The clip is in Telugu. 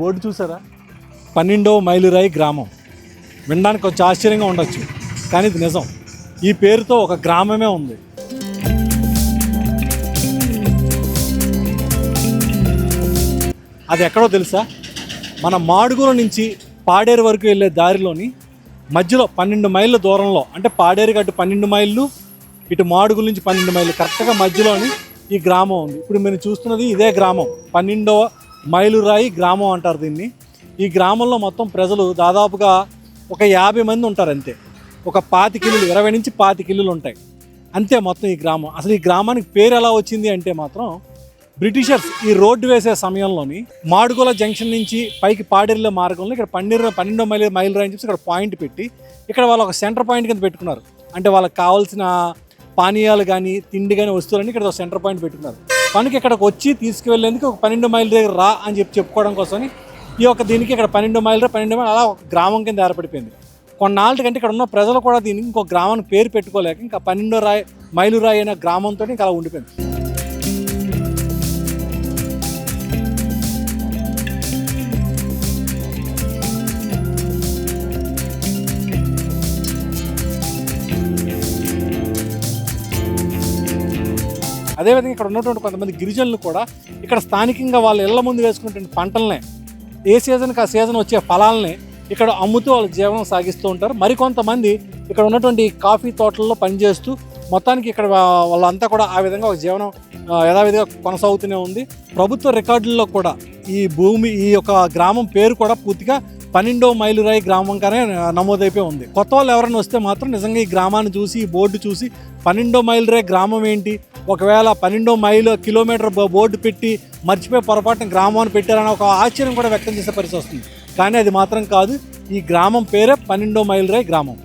బోర్డు చూసారా? 12వ మైలురాయి గ్రామం. వినడానికి కొంచెం ఆశ్చర్యంగా ఉండొచ్చు, కానీ ఇది నిజం. ఈ పేరుతో ఒక గ్రామమే ఉంది. అది ఎక్కడో తెలుసా? మన మాడుగుల నుంచి పాడేరు వరకు వెళ్ళే దారిలోని మధ్యలో 12 మైళ్ళ దూరంలో, అంటే పాడేరుకి అటు 12 మైళ్ళు, ఇటు మాడుగుల నుంచి 12 మైళ్ళు, కరెక్ట్గా మధ్యలోని ఈ గ్రామం ఉంది. ఇప్పుడు మీరు చూస్తున్నది ఇదే గ్రామం, 12వ మైలురాయి గ్రామం అంటారు దీన్ని. ఈ గ్రామంలో మొత్తం ప్రజలు దాదాపుగా ఒక 50 మంది ఉంటారు అంతే. ఒక 25 ఇల్లులు, 20 నుంచి 25 ఇల్లులు ఉంటాయి అంతే మొత్తం ఈ గ్రామం. అసలు ఈ గ్రామానికి పేరు ఎలా వచ్చింది అంటే మాత్రం బ్రిటిషర్స్ ఈ రోడ్డు వేసే సమయంలోని మాడుగుల జంక్షన్ నుంచి పైకి పాడేరులో మార్గంలో ఇక్కడ 12వ మైలురాయి అని చెప్పి ఇక్కడ పాయింట్ పెట్టి ఇక్కడ వాళ్ళు ఒక సెంటర్ పాయింట్ కింద పెట్టుకున్నారు. అంటే వాళ్ళకి కావాల్సిన పానీయాలు కానీ తిండి కానీ వస్తువులన్నీ ఇక్కడ ఒక సెంటర్ పాయింట్ పెట్టుకున్నారు. కనుక ఇక్కడికి వచ్చి తీసుకువెళ్ళేందుకు ఒక 12 మైళ్ళ దగ్గర రా అని చెప్పుకోవడం కోసం ఈ యొక్క దీనికి ఇక్కడ 12 మైళ్ళు అలా ఒక గ్రామం కింద ఏర్పడిపోయింది. కొన్నాళ్ళ కంటే ఇక్కడ ఉన్న ప్రజలు కూడా దీనికి ఇంకో గ్రామానికి పేరు పెట్టుకోలేక ఇంకా 12వ మైలురాయి అనే గ్రామంతో ఇంకా అలా ఉండిపోయింది. అదేవిధంగా ఇక్కడ ఉన్నటువంటి కొంతమంది గిరిజనులు కూడా ఇక్కడ స్థానికంగా వాళ్ళ ఇళ్ల ముందు వేసుకున్నటువంటి పంటలనే, ఏ సీజన్కి ఆ సీజన్ వచ్చే ఫలాలనే ఇక్కడ అమ్ముతూ వాళ్ళ జీవనం సాగిస్తూ ఉంటారు. మరికొంతమంది ఇక్కడ ఉన్నటువంటి కాఫీ తోటల్లో పనిచేస్తూ మొత్తానికి ఇక్కడ వాళ్ళంతా కూడా ఆ విధంగా ఒక జీవనం యథావిధిగా కొనసాగుతూనే ఉంది. ప్రభుత్వ రికార్డుల్లో కూడా ఈ యొక్క గ్రామం పేరు కూడా పూర్తిగా 12వ మైలురాయి గ్రామంగానే నమోదైపోయి ఉంది. కొత్త వాళ్ళు ఎవరైనా వస్తే మాత్రం నిజంగా ఈ గ్రామాన్ని చూసి, ఈ బోర్డు చూసి 12వ మైలురాయి గ్రామం ఏంటి, ఒకవేళ 12వ కిలోమీటర్ బోర్డు పెట్టి మర్చిపోయి పొరపాటున గ్రామాన్ని పెట్టారని ఒక ఆశ్చర్యం కూడా వ్యక్తం చేసే పరిస్థితి వస్తుంది. కానీ అది మాత్రం కాదు, ఈ గ్రామం పేరే 12వ మైలురాయి గ్రామం.